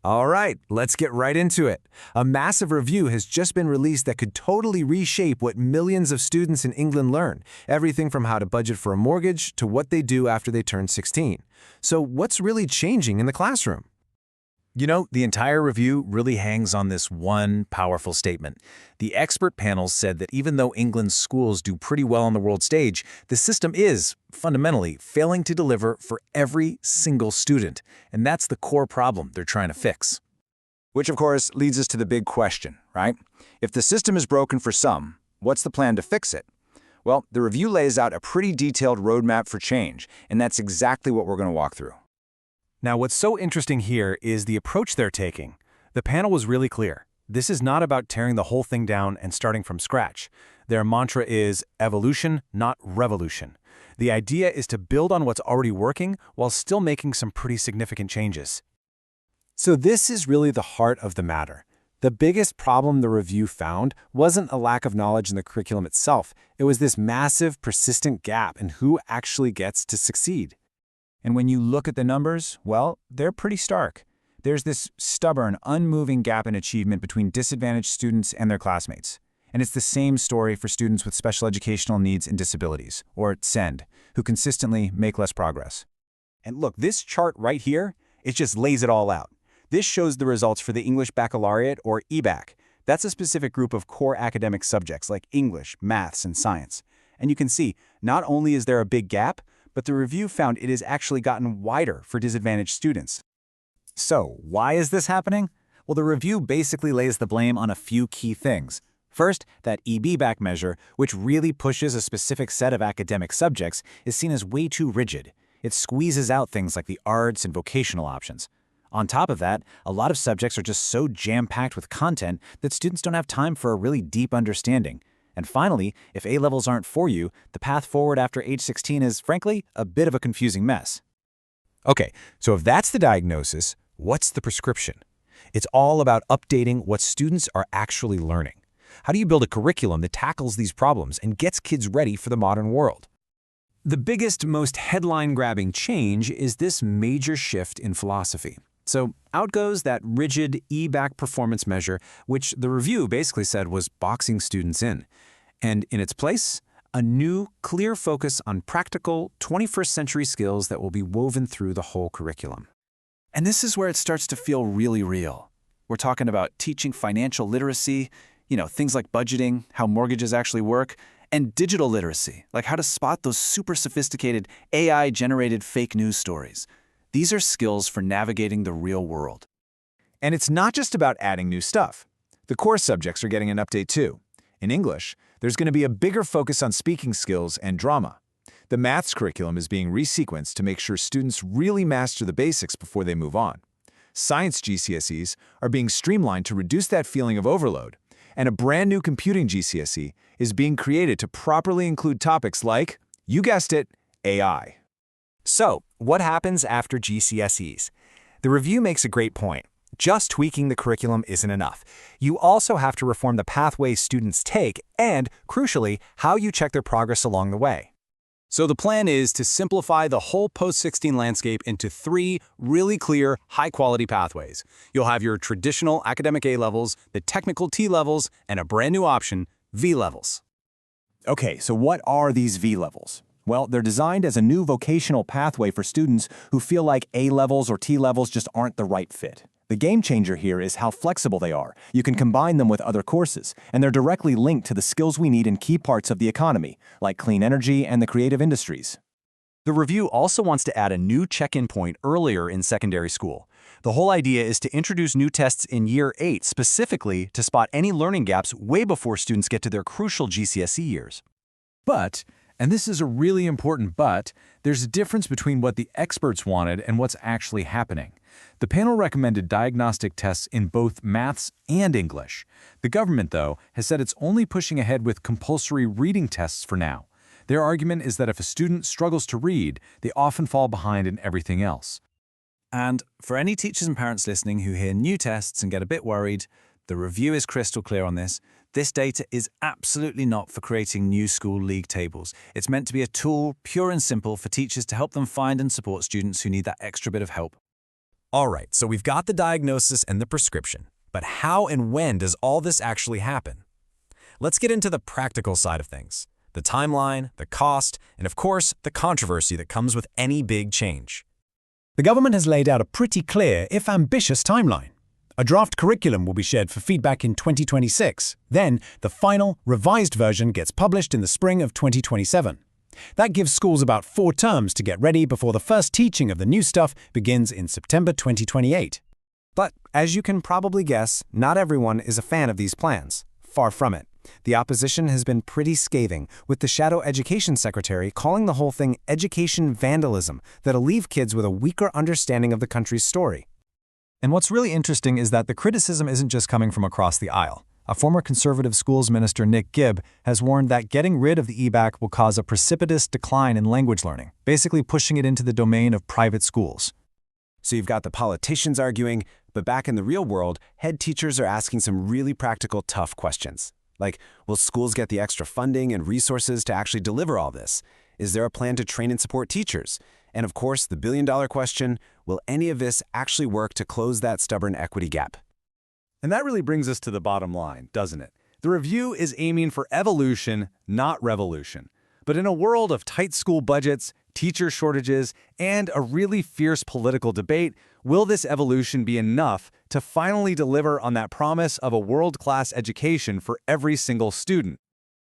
All right, let's get right into it. A massive review has just been released that could totally reshape what millions of students in England learn, everything from how to budget for a mortgage to what they do after they turn 16. So what's really changing in the classroom? The entire review really hangs on this one powerful statement. The expert panel said that even though England's schools do pretty well on the world stage, the system is, fundamentally, failing to deliver for every single student. And that's the core problem they're trying to fix. Which, of course, leads us to the big question, right? If the system is broken for some, what's the plan to fix it? Well, the review lays out a pretty detailed roadmap for change, and that's exactly what we're going to walk through. Now, what's so interesting here is the approach they're taking. The panel was really clear. This is not about tearing the whole thing down and starting from scratch. Their mantra is evolution, not revolution. The idea is to build on what's already working while still making some pretty significant changes. So this is really the heart of the matter. The biggest problem the review found wasn't a lack of knowledge in the curriculum itself. It was this massive, persistent gap in who actually gets to succeed. And when you look at the numbers, well, they're pretty stark. There's this stubborn, unmoving gap in achievement between disadvantaged students and their classmates. And it's the same story for students with special educational needs and disabilities, or SEND, who consistently make less progress. And look, this chart right here, it just lays it all out. This shows the results for the English Baccalaureate, or EBAC. That's a specific group of core academic subjects like English, maths, and science. And you can see, not only is there a big gap, but the review found it has actually gotten wider for disadvantaged students. So, why is this happening? Well, the review basically lays the blame on a few key things. First, that EBAC measure, which really pushes a specific set of academic subjects, is seen as way too rigid. It squeezes out things like the arts and vocational options. On top of that, a lot of subjects are just so jam-packed with content that students don't have time for a really deep understanding. And finally, if A-levels aren't for you, the path forward after age 16 is, frankly, a bit of a confusing mess. Okay, so if that's the diagnosis, what's the prescription? It's all about updating what students are actually learning. How do you build a curriculum that tackles these problems and gets kids ready for the modern world? The biggest, most headline-grabbing change is this major shift in philosophy. So out goes that rigid EBAC performance measure, which the review basically said was boxing students in. And in its place, a new, clear focus on practical, 21st century skills that will be woven through the whole curriculum. And this is where it starts to feel really real. We're talking about teaching financial literacy, things like budgeting, how mortgages actually work, and digital literacy, like how to spot those super sophisticated AI-generated fake news stories. These are skills for navigating the real world. And it's not just about adding new stuff. The core subjects are getting an update too. In English, there's going to be a bigger focus on speaking skills and drama. The maths curriculum is being resequenced to make sure students really master the basics before they move on. Science GCSEs are being streamlined to reduce that feeling of overload. And a brand new computing GCSE is being created to properly include topics like, you guessed it, AI. So, what happens after GCSEs? The review makes a great point. Just tweaking the curriculum isn't enough. You also have to reform the pathways students take and, crucially, how you check their progress along the way. So the plan is to simplify the whole post-16 landscape into 3 really clear, high-quality pathways. You'll have your traditional academic A-levels, the technical T-levels, and a brand new option, V-levels. Okay, so what are these V-levels? Well, they're designed as a new vocational pathway for students who feel like A-levels or T-levels just aren't the right fit. The game changer here is how flexible they are. You can combine them with other courses, and they're directly linked to the skills we need in key parts of the economy, like clean energy and the creative industries. The review also wants to add a new check-in point earlier in secondary school. The whole idea is to introduce new tests in Year 8 specifically to spot any learning gaps way before students get to their crucial GCSE years. But, and this is a really important but, there's a difference between what the experts wanted and what's actually happening. The panel recommended diagnostic tests in both maths and English. The government, though, has said it's only pushing ahead with compulsory reading tests for now. Their argument is that if a student struggles to read, they often fall behind in everything else. And for any teachers and parents listening who hear new tests and get a bit worried, the review is crystal clear on this. This data is absolutely not for creating new school league tables. It's meant to be a tool, pure and simple, for teachers to help them find and support students who need that extra bit of help. All right, so we've got the diagnosis and the prescription, but how and when does all this actually happen? Let's get into the practical side of things, the timeline, the cost, and of course, the controversy that comes with any big change. The government has laid out a pretty clear, if ambitious, timeline. A draft curriculum will be shared for feedback in 2026. Then, the final, revised version gets published in the spring of 2027. That gives schools about 4 terms to get ready before the first teaching of the new stuff begins in September 2028. But, as you can probably guess, not everyone is a fan of these plans. Far from it. The opposition has been pretty scathing, with the Shadow Education Secretary calling the whole thing education vandalism that'll leave kids with a weaker understanding of the country's story. And what's really interesting is that the criticism isn't just coming from across the aisle. A former conservative schools minister, Nick Gibb, has warned that getting rid of the EBAC will cause a precipitous decline in language learning, basically pushing it into the domain of private schools. So you've got the politicians arguing, but back in the real world, head teachers are asking some really practical, tough questions. Like, will schools get the extra funding and resources to actually deliver all this? Is there a plan to train and support teachers? And of course, the billion-dollar question, will any of this actually work to close that stubborn equity gap? And that really brings us to the bottom line, doesn't it? The review is aiming for evolution, not revolution. But in a world of tight school budgets, teacher shortages, and a really fierce political debate, will this evolution be enough to finally deliver on that promise of a world-class education for every single student?